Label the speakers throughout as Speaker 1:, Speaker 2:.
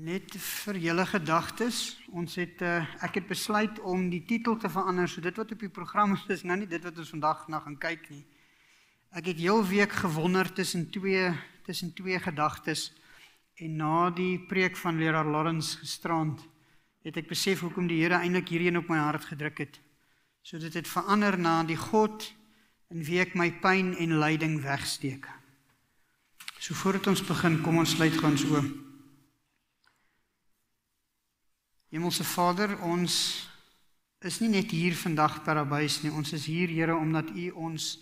Speaker 1: Net vir julle gedagtes, ek het besluit om die titel te verander, so dit wat op die program is nou nie dit wat ons vandag na gaan kyk nie. Ek het heel week gewonder tussen twee gedagtes, en na die preek van leraar Lawrence gisterand, het ek besef hoekom die Here eintlik hierheen op my hart gedruk het. So dit het verander na die God in wie ek my pyn en lyding wegsteek. So voordat ons begin, kom ons sluit gou ons oë. Hemelse Vader, ons is nie net hier vandag per abuis nie, ons is hier, Here, omdat U ons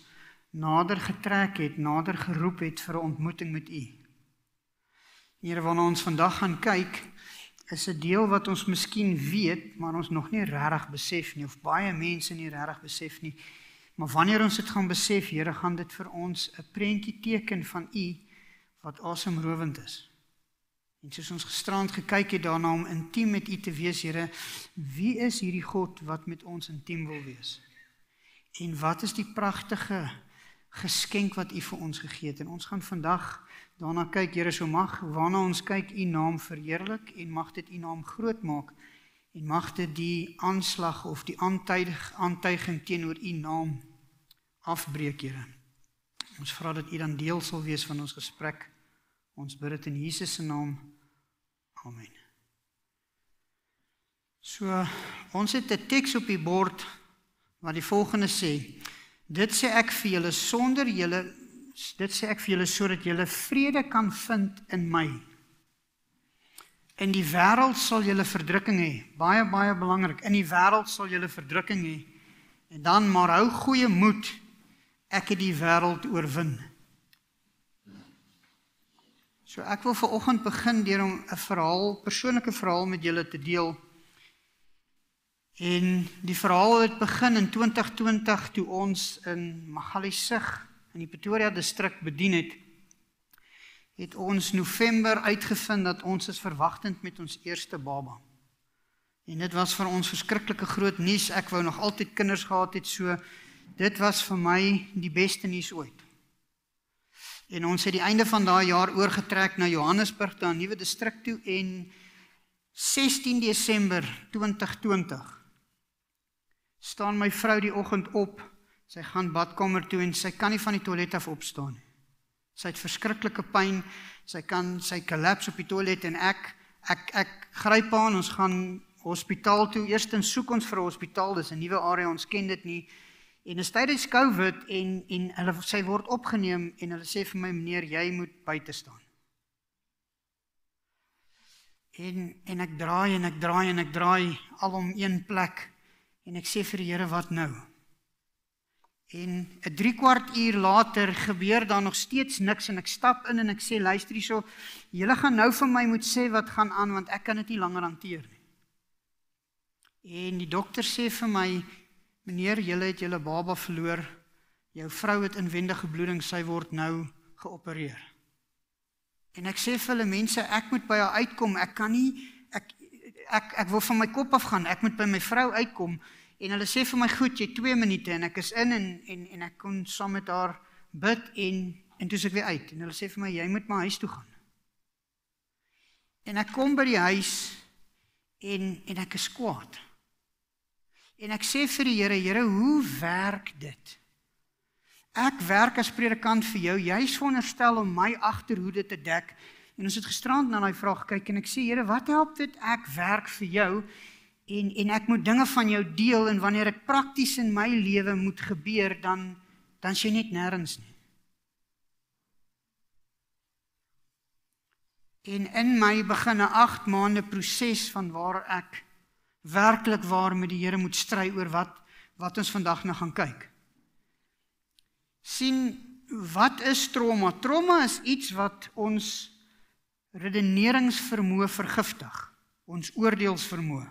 Speaker 1: nader getrek het, nader geroep het vir 'n ontmoeting met U. Here, waarna ons vandag gaan kyk, is 'n deel wat ons miskien weet, maar ons nog nie regtig besef nie, of baie mense nie regtig besef nie. Maar wanneer ons dit gaan besef, Here, gaan dit vir ons 'n prentjie teken van U, wat asemrowend is. En soos ons gisterand gekyk het daarna om intiem met U te wees, Here, wie is hierdie God wat met ons intiem wil wees? En wat is die pragtige geskenk wat U vir ons gegee het? En ons gaan vandag daarna kyk, Here, so mag waarna ons kyk U naam verheerlik en mag dit U naam groot maak en mag dit die aanslag of die aantuiging teenoor U naam afbreek, Here. Ons vra dat U dan deel sal wees van ons gesprek. Ons bid dit in Jesus se naam. Amen. So, ons het 'n teks op die bord wat die volgende sê: Dit sê ek vir julle sodat julle vrede kan vind in my. In die wêreld sal julle verdrukking hê. Baie, baie belangrik. In die wêreld sal julle verdrukking hê. En dan maar hou goeie moed. Ek het die wêreld oorwin. So ek wil vanoggend begin deur om 'n persoonlike verhaal met julle te deel. En die verhaal het begin in 2020 toe ons in Magaliesig in die Pretoria distrik bedien het ons November uitgevind dat ons is verwagtend met ons eerste baba. En dit was vir ons verskriklike groot nuus. Ek wou nog altyd kinders gehad het, so dit was vir my die beste nuus ooit. En ons het die einde van daai jaar oorgetrek na Johannesburg, na 'n nuwe distrik toe, en 16 Desember 2020 staan my vrou die oggend op, sy gaan badkamer toe en sy kan nie van die toilet af opstaan nie. Sy het verskriklike pyn, sy collapse op die toilet en ek gryp aan, ons gaan hospitaal toe. Eerstens soek ons vir 'n hospitaal, dis 'n nuwe area, ons ken dit nie. En is tydens COVID en sy word opgeneem en hulle sê vir my, meneer, jy moet buite staan. En ek draai al om een plek en ek sê vir die Here, wat nou? En 'n 3/4 uur later gebeur daar nog steeds niks en ek stap in en ek sê, luister hierso, julle gaan nou vir my moet sê wat gaan aan, want ek kan dit nie langer hanteer nie. En die dokter sê vir my, meneer, julle het julle baba verloor, jou vrou het inwendige bloeding, sy word nou geopereer. En ek sê vir hulle, mense, ek moet by haar uitkom, ek kan nie, ek wil van my kop af gaan, ek moet by my vrou uitkom, en hulle sê vir my, goed, jy 2 minute, en ek is in, en ek kon saam met haar bid, en toe is ek weer uit, en hulle sê vir my, jy moet maar huis toe gaan. En ek kom by die huis, en ek is kwaad. En ek sê vir die Here, hoe werk dit? Ek werk as predikant vir jou, jy is veronderstel om my agterhoede te dek, en ons het gisterand na die vraag gekyk, en ek sê, Here, wat help dit, ek werk vir jou, en ek moet dinge van jou deel, en wanneer dit prakties in my lewe moet gebeur, dan is jy net nêrens nie. En in my begin 'n 8 maande proses van waar ek werklik waar met die Here moet stry oor wat ons vandag nou gaan kyk. Sien, wat is trauma? Trauma is iets wat ons redeneringsvermoë vergiftig, ons oordeelsvermoë.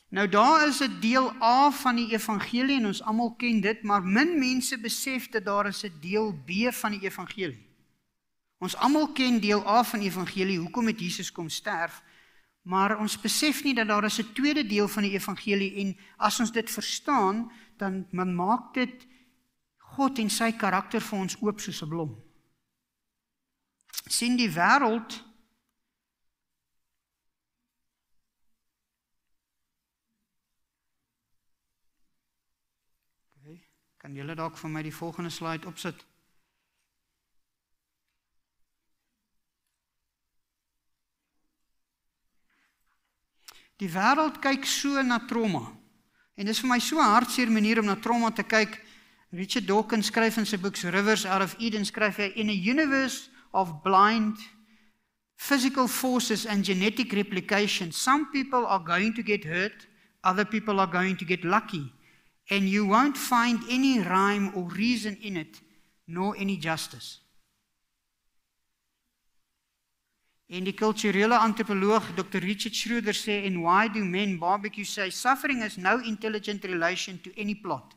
Speaker 1: Nou daar is 'n deel A van die evangelie en ons almal ken dit, maar min mense besef dat daar is 'n deel B van die evangelie. Ons almal ken deel A van die evangelie, hoekom het Jesus kom sterf, maar ons besef nie dat daar is 'n tweede deel van die evangelie, en as ons dit verstaan, dan maak dit God en sy karakter vir ons oop soos 'n blom. Sien, die wêreld Kan julle dalk vir my die volgende slide opsit? Die wêreld kyk so na trauma. En dis vir my so 'n hartseer manier om na trauma te kyk. Richard Dawkins skryf in sy boek Rivers Out of Eden, skryf hy, in a universe of blind physical forces and genetic replication, some people are going to get hurt, other people are going to get lucky, and you won't find any rhyme or reason in it, nor any justice. En die kulturele antropoloog Dr. Richard Schroeder sê, in Why Do Men Barbecue say, suffering has no intelligent relation to any plot,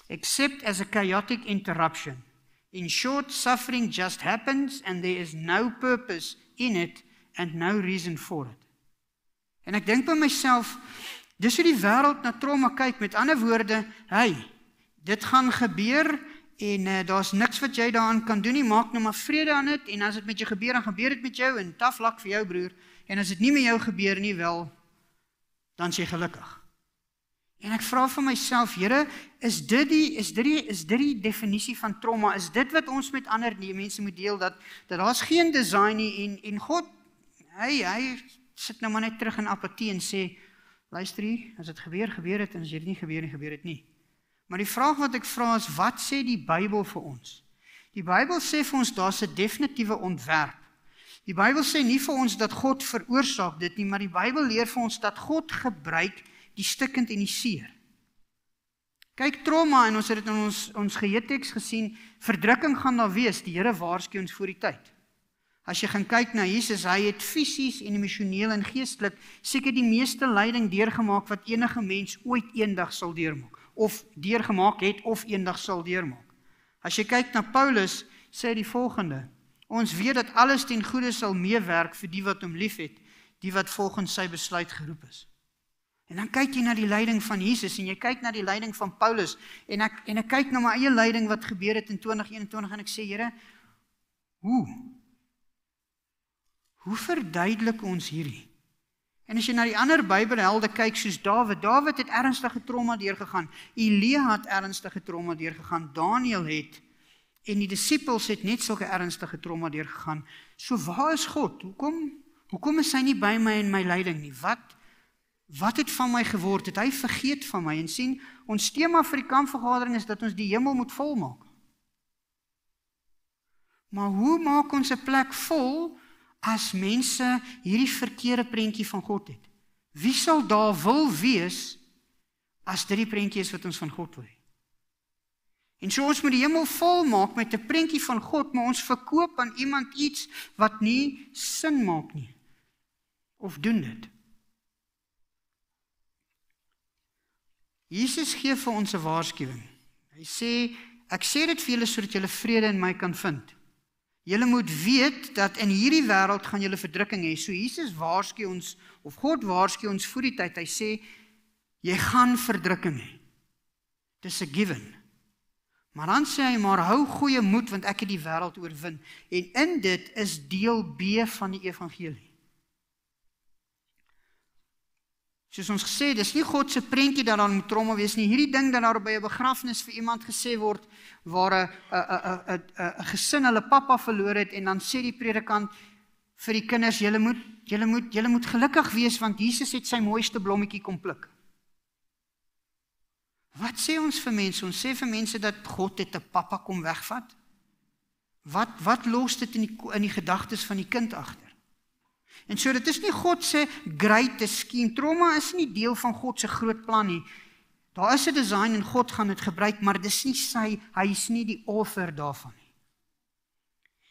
Speaker 1: except as a chaotic interruption. In short, suffering just happens and there is no purpose in it and no reason for it. En ek dink by myself, dis hoe die wêreld na trauma kyk, met ander woorde, hey, dit gaan gebeur en daar's niks wat jy daaraan kan doen nie, maak nou maar vrede aan dit, en as dit met jou gebeur, dan gebeur dit met jou, en tough luck vir jou broer, en as dit nie met jou gebeur nie, wel, dan is jy gelukkig. En ek vra vir myself, Here, is dit die definisie van trauma? Is dit wat ons met ander mense moet deel, dat daar's geen design nie, en God, hy sit nou maar net terug in apatie en sê, luister hier, as dit gebeur, gebeur het, en as dit nie gebeur nie, gebeur dit nie. Maar die vraag wat ek vra is, wat sê die Bybel vir ons? Die Bybel sê vir ons, daar's 'n definitiewe ontwerp. Die Bybel sê nie vir ons dat God veroorsaak dit nie, maar die Bybel leer vir ons dat God gebruik die stikkend en die seer. Kyk, trauma, en ons het dit in ons geheeteks gesien, verdrukking gaan daar wees, die Here waarsku ons voor die tyd. As jy gaan kyk na Jesus, hy het fisies en emosioneel en geestelik seker die meeste lyding deurgemaak wat enige mens ooit eendag sal deurmaak, of deurgemaak het, of eendag sal deurmaak. As jy kyk na Paulus, sê hy die volgende, ons weet dat alles ten goeie sal meewerk vir die wat hom liefhet, die wat volgens sy besluit geroep is. En dan kyk jy na die lyding van Jesus, en jy kyk na die lyding van Paulus, en ek kyk na my eie lyding wat gebeur het in 2021, en ek sê, Here, hoe verduidelik ons hierdie? En as jy na die ander Bybelhelde kyk, soos Dawid het ernstige trauma deurgegaan, Elia het ernstige trauma deurgegaan, Daniel het, en die disippels het net sulke ernstige trauma deurgegaan. So waar is God? Hoekom is hy nie by my in my lyding nie? Wat het van my geword? Het hy vergeet van my? En sien, ons tema vir die kampvergadering is dat ons die hemel moet volmaak. Maar hoe maak ons 'n plek vol as mense hierdie verkeerde prentjie van God het? Wie sal daar wil wees as dit die prentjie is wat ons van God wil hê? En so ons moet die hemel volmaak met 'n prentjie van God, maar ons verkoop aan iemand iets wat nie sin maak nie. Of doen dit. Jesus gee vir ons 'n waarskuwing. Hy sê, ek sê dit vir julle sodat julle vrede in my kan vind. Julle moet weet dat in hierdie wêreld gaan julle verdrukking hê. So Jesus waarsku ons, of God waarsku ons voor die tyd. Hy sê, jy gaan verdrukking hê. Dis 'n given. Maar dan sê hy, maar hou goeie moed, want ek het die wêreld oorwin. En in dit is deel B van die evangelie. Soos ons gesê, dis nie God se prentjie dat daar moet trauma wees nie. Hierdie ding dat daar by 'n begrafnis vir iemand gesê word, waar 'n gesin hulle pappa verloor het, en dan sê die predikant vir die kinders, julle moet gelukkig wees, want Jesus het sy mooiste blommetjie kom pluk. Wat sê ons vir mense? Ons sê vir mense dat God het 'n pappa kom wegvat. Wat los dit in die gedagtes van die kind agter? En so, dit is nie God se great scheme. Trauma is nie deel van God se groot plan nie. Daar is 'n design en God gaan dit gebruik, maar dis nie hy is nie die author daarvan nie.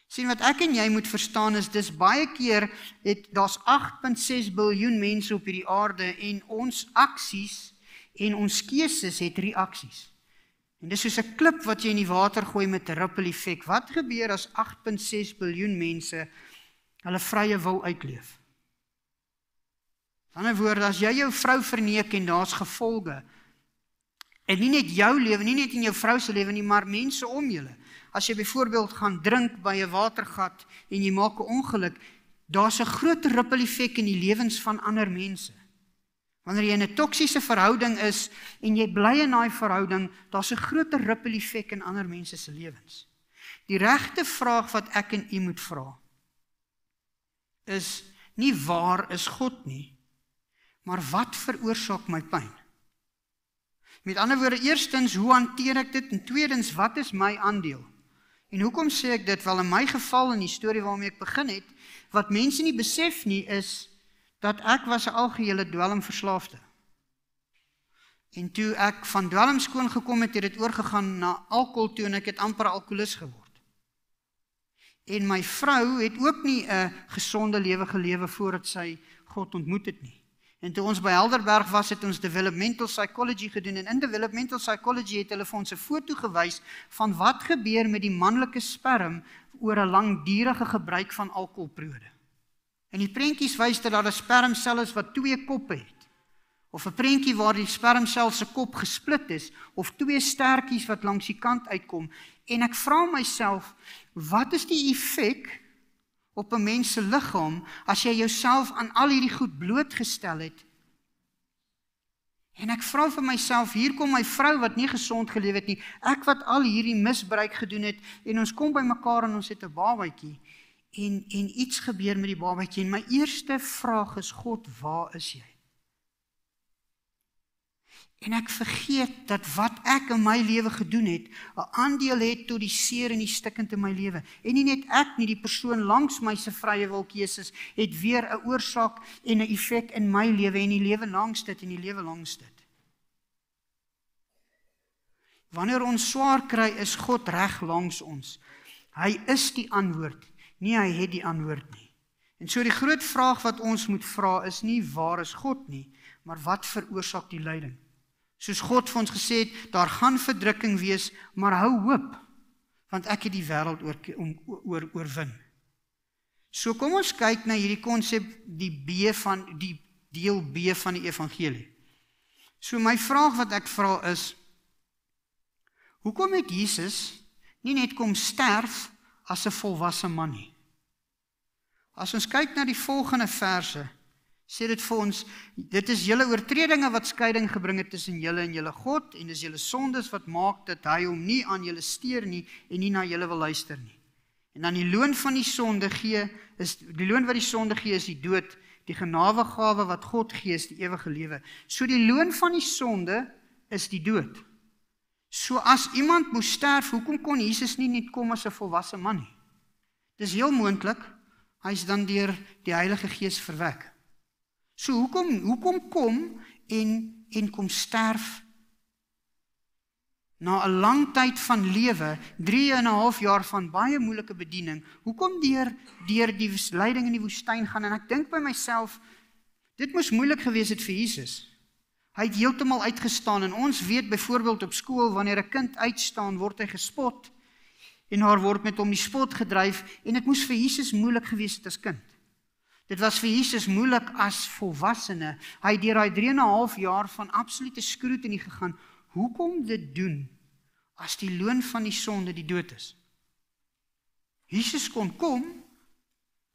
Speaker 1: Sien, wat ek en jy moet verstaan is, dis baie keer, daar's 8.6 biljoen mense op hierdie aarde, en ons aksies en ons keuses het reaksies. En dis soos 'n klip wat jy in die water gooi met 'n ripple effek. Wat gebeur as 8.6 biljoen mense hulle vrye wil uitleef? Aan die ander woorde, as jy jou vrou verneek en daar's gevolge, en nie net jou lewe, nie net in jou vrou se lewe nie, maar mense om julle. As jy byvoorbeeld gaan drink by 'n watergat en jy maak 'n ongeluk, daar's 'n groot ripple effek in die lewens van ander mense. Wanneer jy in 'n toksiese verhouding is en jy bly in daai verhouding, daar's 'n groter ripple effek in ander mense se lewens. Die regte vraag wat ek en u moet vra is nie waar is God nie, maar wat veroorsaak my pyn? Met ander woorde, eerstens, hoe hanteer ek dit? En tweedens, wat is my aandeel? En hoekom sê ek dit? Wel, in my geval, in die storie waarmee ek begin het, wat mense nie besef nie, is dat ek was 'n algehele dwelmverslaafde. En toe ek van dwelm skoon gekom het, het dit oorgegaan na alkohol toe en ek het amper alkoholist geword. En my vrou het ook nie 'n gesonde lewe gelewe voordat sy God ontmoet het nie. En toe ons by Helderberg was, het ons developmental psychology gedoen, en in developmental psychology het hulle vir ons 'n foto gewys van wat gebeur met die manlike sperm oor 'n langdurige gebruik van alkoholperiode. En die prentjies wys dat daar 'n spermsel is wat 2 koppe het, of 'n prentjie waar die spermsel se kop gesplit is, of 2 stertjies wat langs die kant uitkom, en ek vra myself, wat is die effek op 'n mens se liggaam as jy jouself aan al hierdie goed blootgestel het? En ek vra vir myself, hier kom my vrou wat nie gesond geleef het nie, ek wat al hierdie misbruik gedoen het, en ons kom by mekaar en ons het 'n babatjie, en iets gebeur met die babatjie, en my eerste vraag is, God, waar is jy? En ek vergeet dat wat ek in my lewe gedoen het, 'n aandeel het tot die seer en die stikkend in my lewe. En nie net ek nie, die persoon langs my se vrye wil keuses, het weer 'n oorsaak en 'n effek in my lewe, en die lewe langs dit, en die lewe langs dit. Wanneer ons swaar kry, is God reg langs ons. Hy is die antwoord, nie hy het die antwoord nie. En so die groot vraag wat ons moet vra is nie waar is God nie, maar wat veroorsaak die lyding? Soos God vir ons gesê het, daar gaan verdrukking wees, maar hou hoop, want ek het die wêreld oorwin. So kom ons kyk na hierdie konsep, die deel B van die evangelie. So my vraag wat ek vra is, hoekom het Jesus nie net kom sterf as 'n volwasse man nie? As ons kyk na die volgende verse, sê dit vir ons, dit is julle oortredinge wat skeiding gebring het tussen julle en julle God, en dis julle sondes wat maak dat hy hom nie aan julle steur nie, en nie na julle wil luister nie. En dan die loon van die sonde die loon wat die sonde gee is die dood, die genadegawe wat God gee is die ewige lewe. So die loon van die sonde is die dood. So as iemand moes sterf, hoekom kon Jesus nie net kom as 'n volwasse man nie? Dis heel moontlik, hy is dan deur die Heilige Gees verwek. So hoekom kom en kom sterf na 'n lang tyd van lewe, 3,5 jaar van baie moeilike bediening, hoekom deur die lyding in die woestyn gaan? En ek dink by myself, dit moes moeilik gewees het vir Jesus. Hy het heeltemal uitgestaan, en ons weet byvoorbeeld op skool, wanneer 'n kind uitstaan, word hy gespot, en daar word met hom die spot gedryf, en dit moes vir Jesus moeilik gewees het as kind. Dit was vir Jesus moeilik as volwassene. Hy het deur daai 3,5 jaar van absolute skroutiny gegaan. Hoekom dit doen, as die loon van die sonde die dood is? Jesus kon kom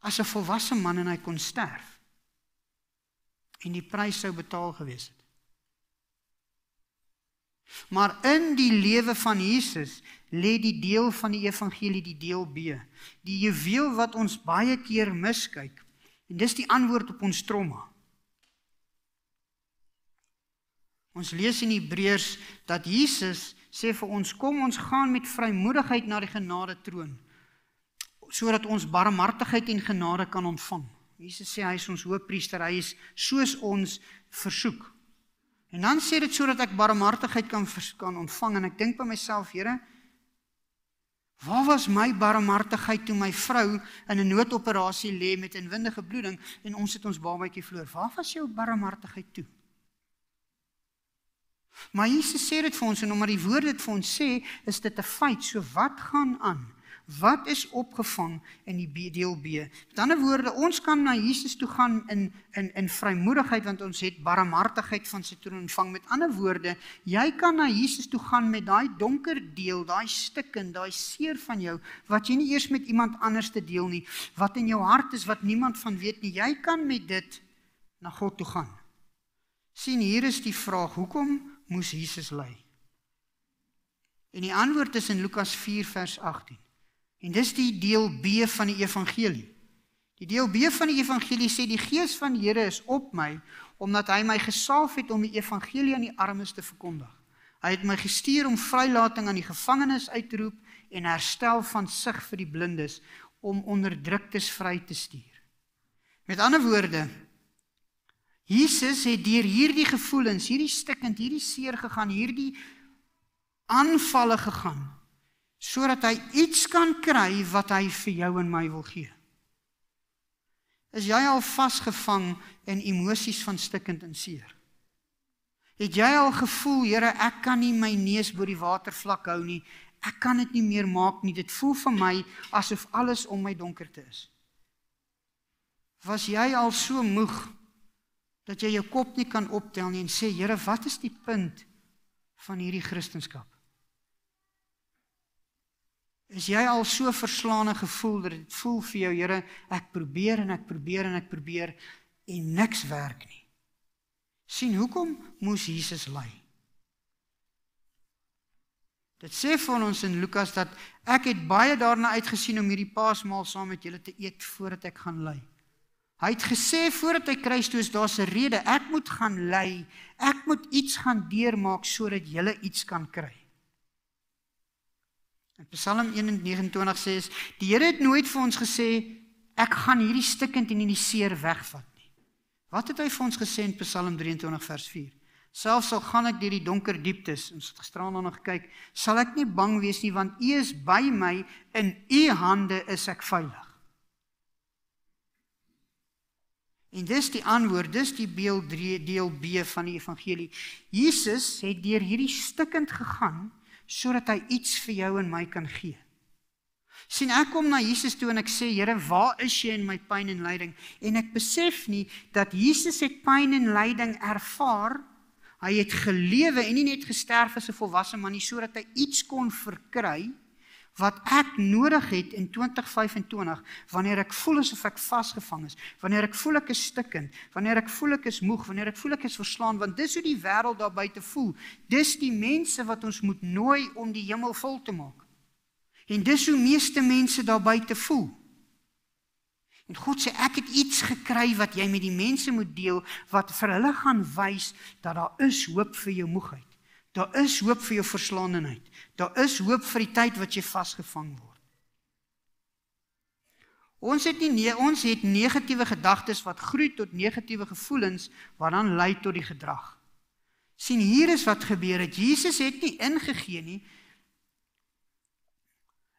Speaker 1: as 'n volwasse man en hy kon sterf. En die prys sou betaal gewees het. Maar in die lewe van Jesus lê die deel van die evangelie, die deel B, die juweel wat ons baie keer miskyk, en dis die antwoord op ons trauma. Ons lees in Hebreërs dat Jesus sê vir ons, kom ons gaan met vrymoedigheid na die genade troon, sodat ons barmhartigheid en genade kan ontvang. Jesus sê hy is ons hoëpriester, hy is soos ons versoek. En dan sê dit sodat ek barmhartigheid kan ontvang, en ek dink by myself, Here, waar was my barmhartigheid toe my vrou in 'n noodoperasie lê met inwendige bloeding en ons het ons babatjie verloor? Waar was jou barmhartigheid toe? Maar Jesus sê dit vir ons, en omdat die woord dit vir ons sê, is dit 'n feit. So wat gaan aan? Wat is opgevang in die deel B? Met ander woorde, ons kan na Jesus toe gaan in vrymoedigheid, want ons het barmhartigheid van sy troon ontvang. Met ander woorde, jy kan na Jesus toe gaan met daai donker deel, daai stikken, daai seer van jou, wat jy nie eers met iemand anders te deel nie, wat in jou hart is, wat niemand van weet nie. Jy kan met dit na God toe gaan. Sien, hier is die vraag, hoekom moes Jesus ly? En die antwoord is in Lukas 4 vers 18. En dis die deel B van die evangelie. Die deel B van die evangelie sê, die Gees van die Here is op my, omdat hy my gesalf het om die evangelie aan die armes te verkondig. Hy het my gestuur om vrylating aan die gevangenes uit te roep en herstel van sig vir die blindes, om onderdruktes vry te stuur. Met ander woorde, Jesus het deur hierdie gevoelens, hierdie stikkend, hierdie seer gegaan, hierdie aanvalle gegaan, sodat hy iets kan kry wat hy vir jou en my wil gee. Is jy al vasgevang in emosies van stikkend en seer? Het jy al gevoel, Here, ek kan nie my neus bo die watervlak hou nie, ek kan dit nie meer maak nie, dit voel vir my asof alles om my donkerte is? Was jy al so moeg, dat jy jou kop nie kan optel nie en sê, Here, wat is die punt van hierdie Christenskap? Is jy al so verslaane gevoel, dat het voel vir jou, Here, ek probeer en ek probeer en ek probeer, en niks werk nie? Sien, hoekom moes Jesus ly? Dit sê van ons in Lukas, dat ek het baie daarna uitgesien om hierdie paasmaal saam met julle te eet, voordat ek gaan ly. Hy het gesê, voordat hy kruis toe is, daar's 'n rede, ek moet gaan ly, ek moet iets gaan deurmaak, sodat julle iets kan kry. In Psalm 1:29 sê, die Here het nooit vir ons gesê, ek gaan hierdie stikkend en hierdie seer wegvat nie. Wat het hy vir ons gesê in Psalm 23 vers 4? Selfs al gaan ek deur die donker dieptes, ons het gisteraan daarna gekyk, sal ek nie bang wees nie, want U is by my, in U hande is ek veilig. En dis die antwoord, dis die deel B van die evangelie. Jesus het deur hierdie stikkend gegaan, sodat hy iets vir jou en my kan gee. Sien, ek kom na Jesus toe en ek sê, Here, waar is jy in my pyn en lyding? En ek besef nie, dat Jesus het pyn en lyding ervaar, hy het gelewe en nie net gesterf as 'n volwasse man nie, sodat hy iets kon verkry, wat ek nodig het in 2025, wanneer ek voel asof ek vasgevang is, wanneer ek voel ek is stikkend, wanneer ek voel ek is moeg, wanneer ek voel ek is verslaan, want dis hoe die wêreld daar buite voel. Dis die mense wat ons moet nooi om die hemel vol te maak. En dis hoe meeste mense daar buite voel. En God sê, ek het iets gekry wat jy met die mense moet deel, wat vir hulle gaan wys, dat daar is hoop vir jou moegheid. Daar is hoop vir jou verslaanheid. Daar is hoop vir die tyd wat jy vasgevang word. Ons het negatiewe gedagtes wat groei tot negatiewe gevoelens, wat dan lei tot die gedrag. Sien, hier is wat gebeur het. Jesus het nie ingegee nie,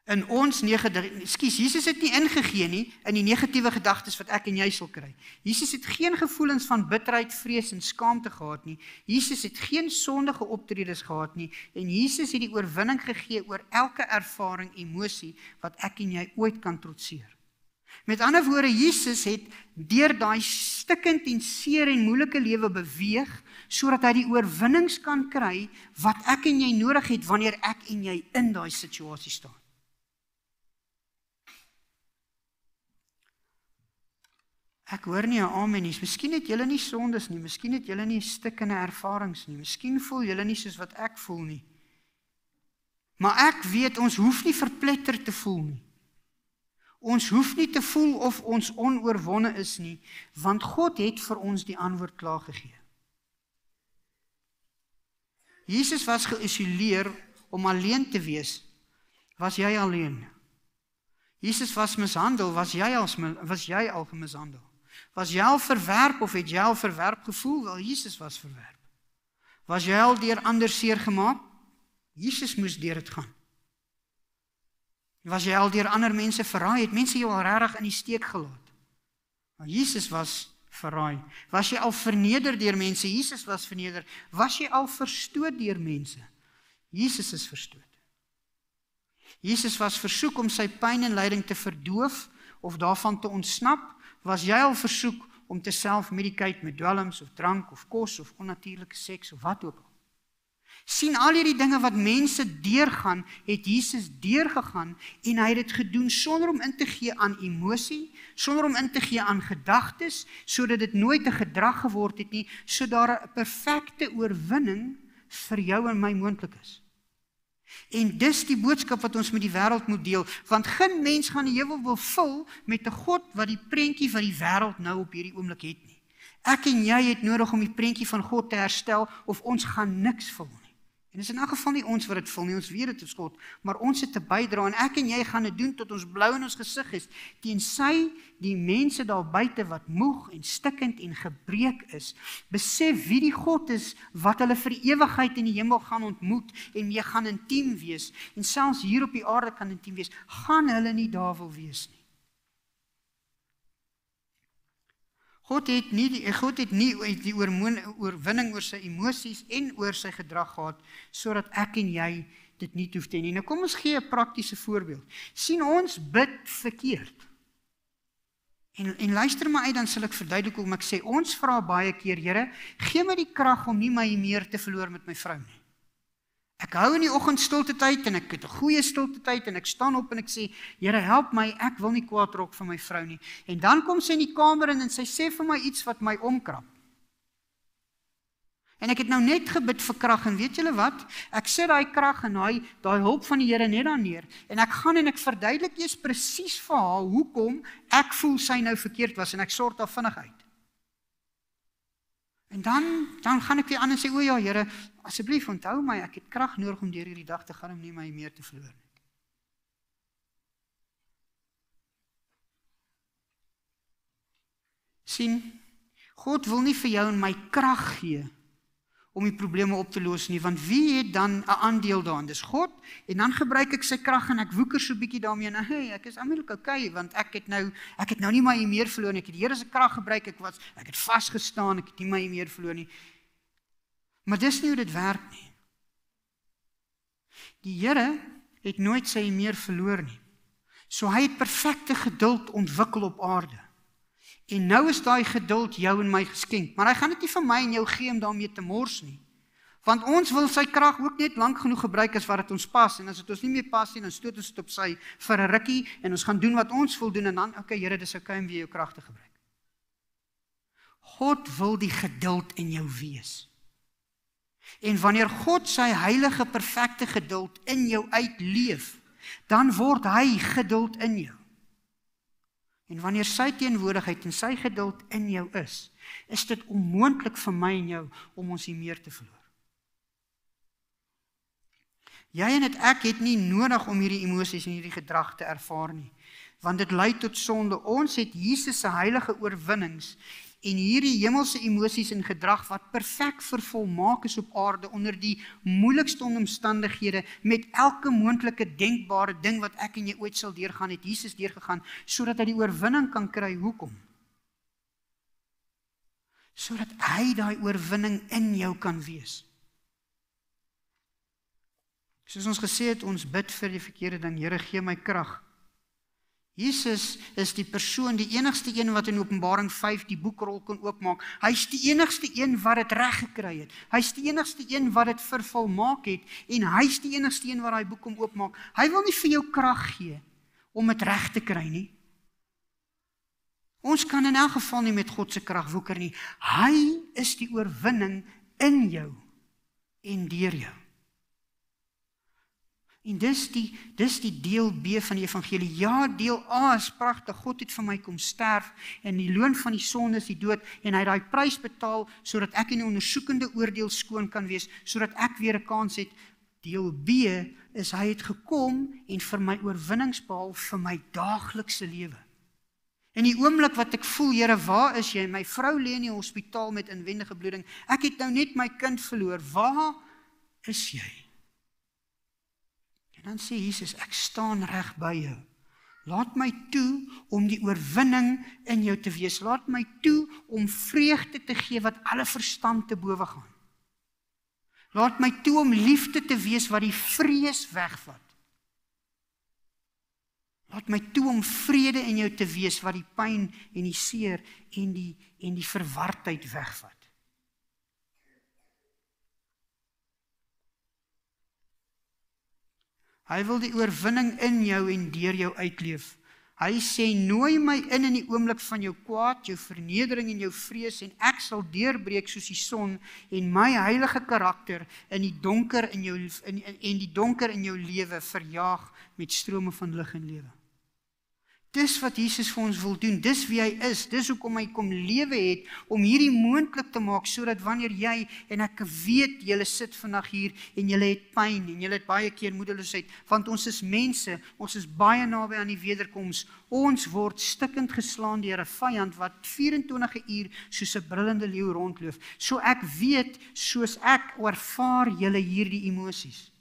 Speaker 1: Jesus het nie ingegee nie in die negatiewe gedagtes wat ek en jy sal kry. Jesus het geen gevoelens van bitterheid, vrees en skaamte gehad nie. Jesus het geen sondige optredes gehad nie. En Jesus het die oorwinning gegee oor elke ervaring, emosie wat ek en jy ooit kan trotseer. Met ander woorde, Jesus het deur daai stikkend en seer en moeilike lewe beweeg, sodat hy die oorwinnings kan kry wat ek en jy nodig het wanneer ek en jy in daai situasie staan. Ek hoor nie 'n amen nie. Miskien het julle nie sondes nie, miskien het julle nie stikkende ervarings nie, miskien voel julle nie soos wat ek voel nie. Maar ek weet, ons hoef nie verpletter te voel nie. Ons hoef nie te voel of ons onoorwonne is nie, want God het vir ons die antwoord klaar gegee. Jesus was geïsoleer om alleen te wees. Was jy alleen? Jesus was mishandel, was jy al gemishandel? Was jy al verwerp of het jy al verwerp gevoel? Wel, Jesus was verwerp. Was jy al deur ander seer gemaak? Jesus moes deur dit gaan. Was jy al deur ander mense verraai? Het mense jou al regtig in die steek gelaat? Maar Jesus was verraai. Was jy al verneder deur mense? Jesus was verneder. Was jy al verstoot deur mense? Jesus is verstoot. Jesus was versoek om sy pyn en lyding te verdoof of daarvan te ontsnap. Was jy al versoek om te self-medicate met dwelms of drank of kos of onnatuurlike seks of wat ook al? sien al hierdie dinge wat mense deurgaan, het Jesus deurgegaan en hy het dit gedoen sonder om in te gee aan emosie, sonder om in te gee aan gedagtes, sodat dit nooit 'n gedrag geword het nie, sodat daar 'n perfekte oorwinning vir jou en my moontlik is. En dis die boodskap wat ons met die wêreld moet deel, want geen mens gaan die hemel wil vul met 'n God wat die prentjie van die wêreld nou op hierdie oomblik het nie. Ek en jy het nodig om die prentjie van God te herstel, of ons gaan niks vul nie. En dis in elk geval nie ons wat dit vul nie, ons weet dit is God, maar ons het te bydra, en ek en jy gaan dit doen tot ons blou in ons gesig is, tensy die mense daar buite wat moeg en stikkend en gebreek is, besef wie die God is, wat hulle vir die ewigheid in die hemel gaan ontmoet, en mee gaan intiem wees, en selfs hier op die aarde kan intiem wees, gaan hulle nie daar wil wees nie. God het nie die oorwinning oor sy emosies en oor sy gedrag gehad, sodat ek en jy dit nie hoef te nie. Nou kom ons gee 'n praktiese voorbeeld. Sien ons bid verkeerd. En luister maar uit, dan sal ek verduidelik hoe ek sê, ons vra baie keer, Here, gee my die krag om nie my meer te verloor met my vrou nie. Ek hou in die oggend stilte tyd en ek het 'n goeie stilte tyd en ek staan op en ek sê, Here, help my, ek wil nie kwaad raak van my vrou nie. En dan kom sy in die kamer in en sy sê vir my iets wat my omkrap. En ek het nou net gebid vir krag en weet julle wat? Ek sit daai krag en daai hulp van die Here net dan neer en ek gaan en ek verduidelik eers presies vir haar hoekom ek voel sy nou verkeerd was en ek sort daar vinnig uit. En dan gaan ek weer aan en sê, o ja, Here, asseblief onthou my, ek het krag nodig om deur hierdie dag te gaan om nie my meer te verloor nie. Sien, God wil nie vir jou en my krag gee om die probleme op te los nie, want wie het dan 'n aandeel daarin? Dis God, en dan gebruik ek sy krag en ek woeker so bietjie daarmee, en hey, ek is eintlik okay, want ek het nou nie my meer verloor nie, ek het die Here se krag gebruik, ek het vasgestaan, ek het nie my meer verloor nie. Maar dis nie hoe dit werk nie. Die Here het nooit sy meer verloor nie. So hy het perfekte geduld ontwikkel op aarde. En nou is daai geduld jou en my geskenk, maar hy gaan dit nie vir my en jou gee om daarmee te mors nie. Want ons wil sy krag ook net lank genoeg gebruik as wat dit ons pas, en as dit ons nie meer pas nie, dan stoot ons dit op sy vir 'n rukkie, en ons gaan doen wat ons wil doen, en dan, okay, Here, dis okay om weer jou krag te gebruik. God wil die geduld in jou wees. En wanneer God sy heilige, perfekte geduld in jou uitleef, dan word hy geduld in jou. En wanneer sy teenwoordigheid en sy geduld in jou is dit onmoontlik vir my en jou om ons nie meer te verloor. Jy en ek het nie nodig om hierdie emosies en hierdie gedrag te ervaar nie, want dit lei tot sonde. Ons het Jesus se heilige oorwinnings en hierdie hemelse emosies en gedrag wat perfek vervolmaak is op aarde onder die moeilikste omstandighede met elke moontlike denkbare ding wat ek en jy ooit sal deurgaan, het Jesus deurgegaan, sodat hy die oorwinning kan kry. Hoekom? Sodat hy daai oorwinning in jou kan wees. Soos ons gesê het, ons bid vir die verkeerde ding, Here, gee my krag. Jesus is die persoon, die enigste een wat in Openbaring 5 die boekrol kon oopmaak. Hy is die enigste een wat dit reg gekry het. Hy is die enigste een wat dit vervolmaak het, en hy is die enigste een wat daai boek kom oopmaak. Hy wil nie vir jou krag gee om dit reg te kry nie. Ons kan in elk geval nie met God se krag woeker nie. Hy is die oorwinning in jou en deur jou. En dis die deel B van die evangelie. Ja, deel A is pragtig. God het vir my kom sterf en die loon van die sonde is die dood en hy het daai prys betaal sodat ek in die ondersoekende oordeel skoon kan wees, sodat ek weer 'n kans het. Deel B is hy het gekom en vir my oorwinnings behaal vir my daaglikse lewe. In die oomblik wat ek voel, Here, waar is jy? My vrou lê in die hospitaal met inwendige bloeding. Ek het nou net my kind verloor. Waar is jy? En dan sê Jesus, ek staan reg by jou. Laat my toe om die oorwinning in jou te wees. Laat my toe om vreugde te gee wat alle verstand te bowe gaan. Laat my toe om liefde te wees wat die vrees wegvat. Laat my toe om vrede in jou te wees wat die pyn en die seer en die verwardheid wegvat. Hy wil die oorwinning in jou en deur jou uitleef. Hy sê, nooi my in die oomblik van jou kwaad, jou vernedering en jou vrees, en ek sal deurbreek soos die son, en my heilige karakter in die donker in jou, en die donker in jou lewe verjaag met strome van lig en lewe. Dis wat Jesus vir ons wil doen, dis wie hy is, dis hoekom hy kom lewe het, om hierdie moontlik te maak, sodat wanneer jy, en ek weet, julle sit vandag hier, en julle het pyn, en julle het baie keer moedeloosheid, want ons is mense, ons is baie naby aan die wederkoms, ons word stikkend geslaan deur 'n vyand, wat 24 uur soos 'n brullende leeu rondloop. So ek weet, soos ek ervaar julle hierdie emosies.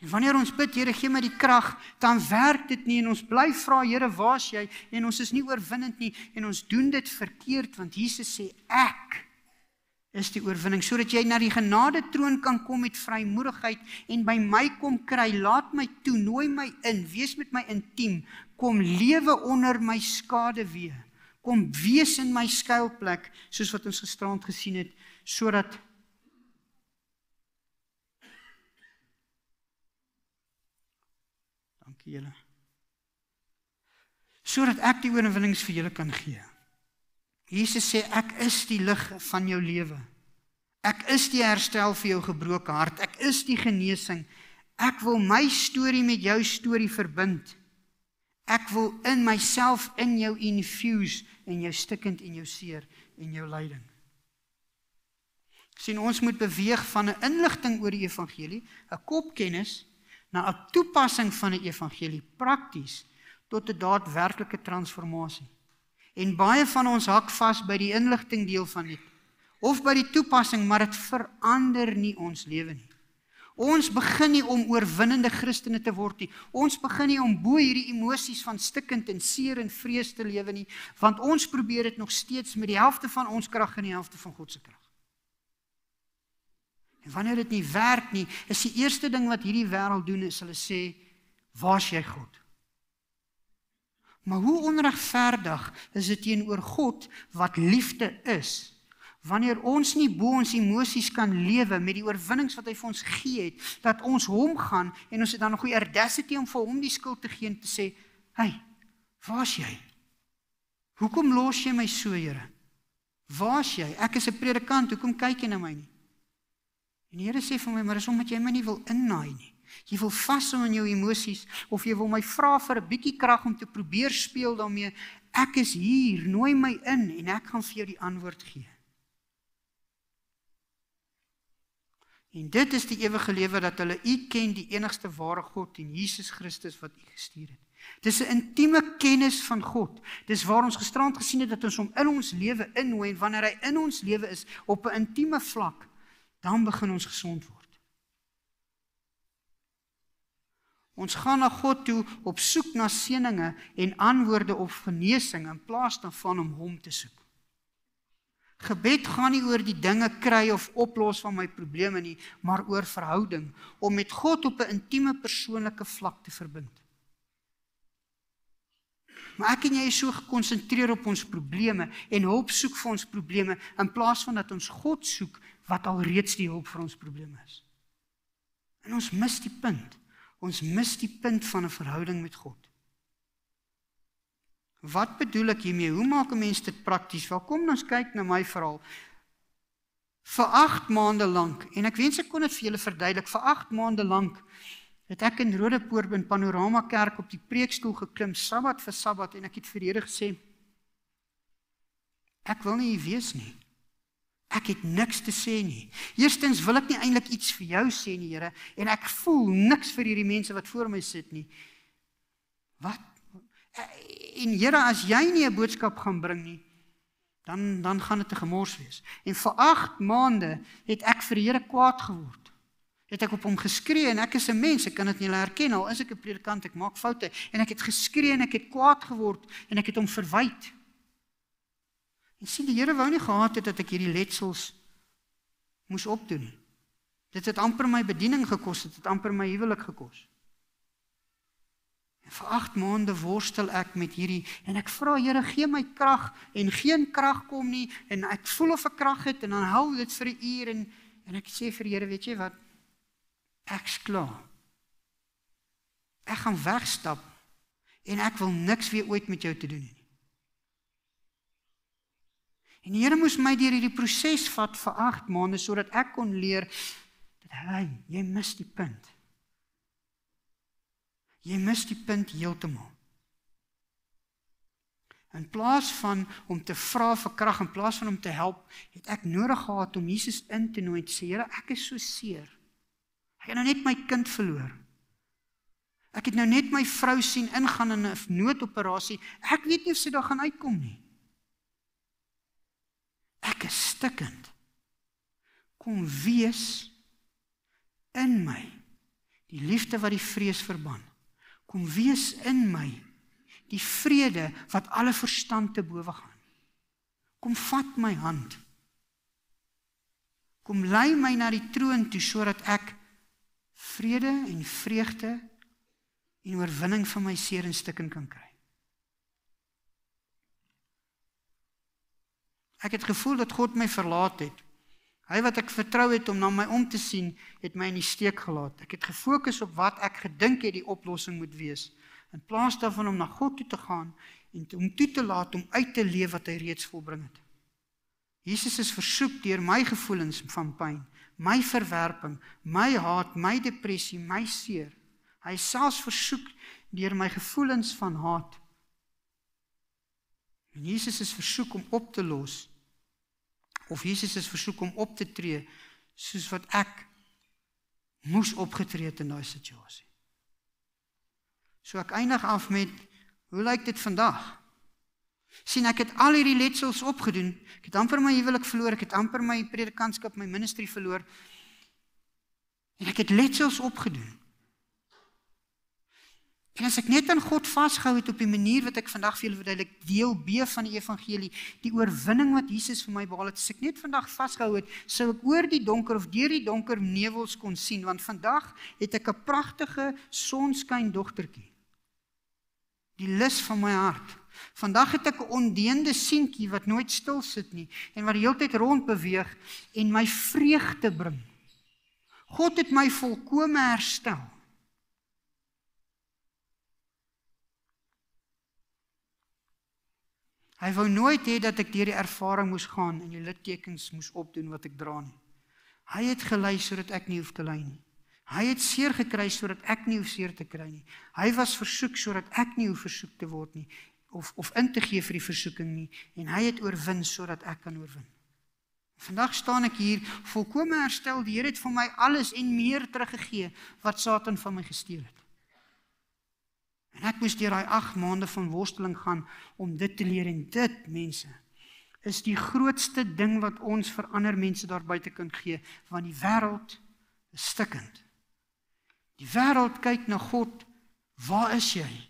Speaker 1: En wanneer ons bid, Here, gee my die krag, dan werk dit nie, en ons bly vra, Here, waar is jy? En ons is nie oorwinnend nie, en ons doen dit verkeerd, want Jesus sê, ek is die oorwinning, sodat jy na die genade troon kan kom met vrymoedigheid, en by my kom kry, laat my toe, nooi my in, wees met my intiem, kom lewe onder my skaduwee, kom wees in my skuilplek, soos wat ons gisterand gesien het, sodat julle, sodat ek die oorwinnings vir julle kan gee. Jesus sê, ek is die lig van jou lewe. Ek is die herstel vir jou gebroke hart. Ek is die genesing. Ek wil my storie met jou storie verbind. Ek wil in myself in jou infuse, en jou stikkend en jou seer en jou lyding. Sien, ons moet beweeg van 'n inligting oor die evangelie, 'n kopkennis, na 'n toepassing van die evangelie, prakties, tot 'n daadwerklike transformasie. En baie van ons hak vas by die inligting deel van dit, of by die toepassing, maar dit verander nie ons lewe nie. Ons begin nie om oorwinnende Christene te word nie, ons begin nie om bo hierdie emosies van stikkend en seer en vrees te lewe nie, want ons probeer dit nog steeds met die helfte van ons krag en die helfte van God se krag. En wanneer dit nie werk nie, is die eerste ding wat hierdie wêreld doen, is hulle sê, waar is jy God? Maar hoe onregverdig is dit teenoor God, wat liefde is, wanneer ons nie bo ons emosies kan lewe, met die oorwinnings wat hy vir ons gegee het, dat ons hom gaan, en ons het dan nog die audacity om vir hom die skuld te gee, en te sê, hey, waar is jy? Hoekom los jy my so, Here? Waar is jy? Ek is 'n predikant, hoekom kyk jy na my nie? En die Here sê vir my, maar dis omdat jy my nie wil innaai nie. Jy wil vashou in jou emosies, of jy wil my vra vir 'n bietjie krag om te probeer speel daarmee. Ek is hier, nooi my in, en ek gaan vir jou die antwoord gee. En dit is die ewige lewe, dat hulle u ken, die enigste ware God, en Jesus Christus wat u gestuur het. Dis 'n intieme kennis van God. Dis waar ons gisterand gesien het, dat ons hom in ons lewe innooi, en wanneer hy in ons lewe is, op 'n intieme vlak, dan begin ons gesond word. Ons gaan na God toe op soek na seëninge en antwoorde of genesing, in plaas daarvan om hom te soek. Gebed gaan nie oor die dinge kry of oplos van my probleme nie, maar oor verhouding, om met God op 'n intieme persoonlike vlak te verbind. Maar ek en jy is so gekonsentreer op ons probleme, en hulp soek vir ons probleme, in plaas van dat ons God soek, wat al reeds die hulp vir ons probleme is. En ons mis die punt. Ons mis die punt van 'n verhouding met God. Wat bedoel ek hiermee? Hoe maak 'n mens dit prakties? Wel, kom ons kyk na my verhaal. Vir 8 maande lank, en ek wens ek kon dit vir julle verduidelik, vir 8 maande lank het ek in Rodepoort in Panorama Kerk op die preekstoel geklim, Sabbat vir Sabbat, en ek het vir die Here gesê, ek wil nie hier wees nie. Ek het niks te sê nie. Eerstens wil ek nie eintlik iets vir jou sê nie, Here, en ek voel niks vir hierdie mense wat voor my sit nie. Wat? En Here, as jy nie 'n boodskap gaan bring nie, dan gaan dit 'n gemors wees. En vir 8 maande het ek vir die Here kwaad geword. Het ek op hom geskree, en ek is 'n mens, ek kan dit nie herken, al is ek 'n predikant, ek maak foute, en ek het geskree, en ek het kwaad geword, en ek het hom verwyd. En sien, die Here wou nie gehad het dat ek hierdie letsels moes opdoen nie. Dit het amper my bediening gekos, dit het amper my huwelik gekos. En vir 8 maande worstel ek met hierdie, en ek vra, Here, gee my krag, en geen krag kom nie, en ek voel of ek krag het, en dan hou dit vir 'n uur, en ek sê vir die Here, weet jy wat, ek's klaar. Ek gaan wegstap en ek wil niks weer ooit met jou te doen hê nie. En die Here moes my deur hierdie proses vat vir 8 maande, sodat ek kon leer, dat jy mis die punt. Jy mis die punt heeltemal. In plaas van om te vra vir krag, in plaas van om te help, het ek nodig gehad om Jesus in te nooi, te sê, Here, ek is so seer. Ek het nou net my kind verloor. Ek het nou net my vrou sien ingaan in 'n noodoperasie. Ek weet nie of sy daar gaan uitkom nie. Ek is stikkend. Kom wees in my die liefde wat die vrees verban. Kom wees in my die vrede wat alle verstand te bowe gaan. Kom vat my hand. Kom lei my na die troon toe, sodat ek vrede en vreugde en oorwinning van my seer en stikken kan kry. Ek het gevoel dat God my verlaat het. Hy wat ek vertrou het om na my om te sien, het my in die steek gelaat. Ek het gefokus op wat ek gedink het die oplossing moet wees, in plaas daarvan om na God toe te gaan en om toe te laat om uit te leef wat hy reeds volbring het. Jesus is versoek deur my gevoelens van pyn, my verwerping, my haat, my depressie, my seer. Hy is selfs versoek deur my gevoelens van haat. En Jesus is versoek om op te los, of Jesus is versoek om op te tree, soos wat ek moes opgetree het in daai situasie. So ek eindig af met, hoe lyk dit vandag? Sien, ek het al hierdie letsels opgedoen, ek het amper my huwelik verloor, ek het amper my predikantskap, my ministry verloor, en ek het letsels opgedoen. En as ek net aan God vasgehou het op die manier wat ek vandag vir julle verduidelik, deel B van die evangelie, die oorwinning wat Jesus vir my behaal het, as ek net vandag vasgehou het, sou ek oor die donker of deur die donker nevels kon sien, want vandag het ek 'n pragtige sonskyn dogtertjie. Die lus van my hart. Vandag het ek 'n ondeende seentjie wat nooit stil sit nie, en wat die hele tyd rond beweeg, en my vreugde bring. God het my volkome herstel. Hy wou nooit hê dat ek deur die ervaring moes gaan en die littekens moes opdoen wat ek dra nie. Hy het gelei sodat ek nie hoef te ly nie. Hy het seer gekry sodat ek nie hoef seer te kry nie. Hy was versoek sodat ek nie hoef versoek te word nie, of in te gee vir die versoeking nie, en hy het oorwin sodat ek kan oorwin. Vandag staan ek hier, volkome herstel, die Here het vir my alles en meer teruggegee wat Satan van my gesteel het. En ek moes deur daai 8 maande van worsteling gaan om dit te leer, en dit, mense, is die grootste ding wat ons vir ander mense daar buite kan gee, want die wêreld is stikkend. Die wêreld kyk na God, waar is jy?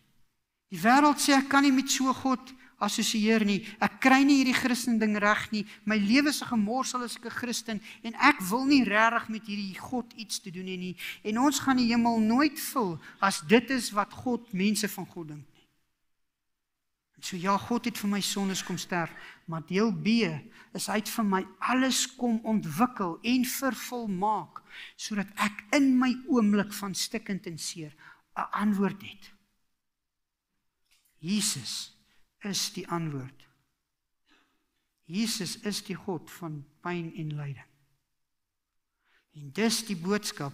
Speaker 1: Die wêreld sê, ek kan nie met so God assosieer nie, ek kry nie hierdie Christen ding reg nie, my lewe is 'n gemorsel as ek 'n Christen, en ek wil nie regtig met hierdie God iets te doen hê nie, en ons gaan die hemel nooit vul, as dit is wat God, mense van God dink nie. En so ja, God het vir my sondes kom sterf, maar deel B is hy het vir my alles kom ontwikkel en vervolmaak, sodat ek in my oomblik van stikkend en seer 'n antwoord het. Jesus is die antwoord. Jesus is die God van pyn en lyding. En dis die boodskap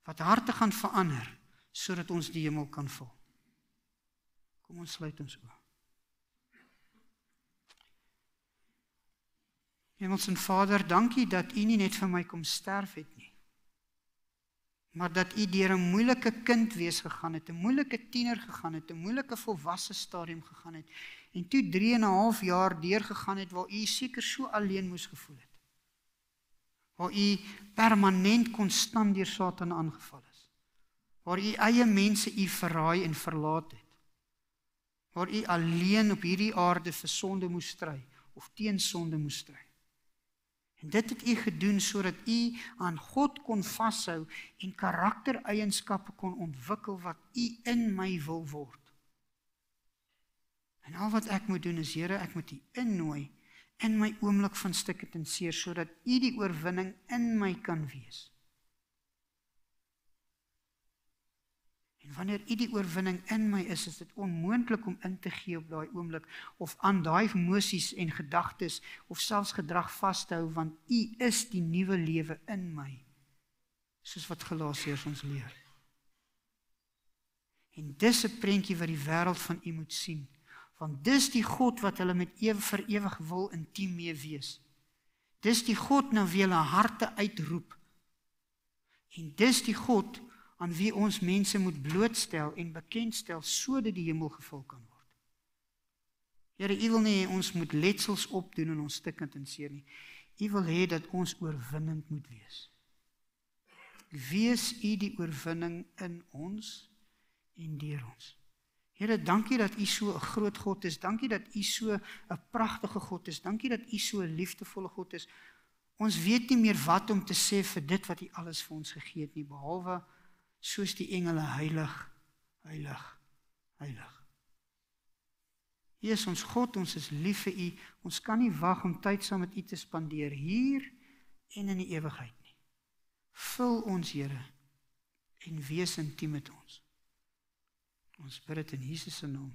Speaker 1: wat harte gaan verander, sodat ons die hemel kan vul. Kom ons sluit ons oë. Hemelse Vader, dankie dat U nie net vir my kom sterf het nie, maar dat U deur 'n moeilike kind wees gegaan het, 'n moeilike tiener gegaan het, 'n moeilike volwasse stadium gegaan het, en toe 3,5 jaar deurgegaan het, waar U seker so alleen moes gevoel het, waar U permanent konstant deur Satan aangeval is, waar U eie mense U verraai en verlaat het, waar U alleen op hierdie aarde vir sonde moes stry, of teen sonde moes stry. En dit het U gedoen sodat U aan God kon vashou en karaktereienskappe kon ontwikkel wat U in my wil word. En al wat ek moet doen is, Here, ek moet U innooi in my oomblik van stikkend en seer, sodat U die oorwinning in my kan wees. En wanneer U die oorwinning in my is dit onmoontlik om in te gee op daai oomblik of aan daai emosies en gedagtes of selfs gedrag vas te hou, want U is die nuwe lewe in my, soos wat Galasiërs ons leer. En dis 'n prentjie wat die wêreld van U moet sien, want dis die God wat hulle met vir ewig wil intiem mee wees. Dis die God na wie hulle harte uitroep. En dis die God aan wie ons mense moet blootstel en bekendstel, sodat die hemel gevul kan word. Here, U wil nie hê ons moet letsels opdoen en ons stikkend en seer nie. U wil hê dat ons oorwinnend moet wees. Wees U die oorwinning in ons en deur ons. Here, dankie dat U so 'n groot God is. Dankie dat U so 'n pragtige God is. Dankie dat U so 'n liefdevolle God is. Ons weet nie meer wat om te sê vir dit wat U alles vir ons gegee het nie, behalwe soos die engele, heilig, heilig, heilig. U is ons God, ons is lief vir U. Ons kan nie wag om tyd saam met U te spandeer hier en in die ewigheid nie. Vul ons, Here, en wees intiem met ons. Ons bid dit in Jesus se naam.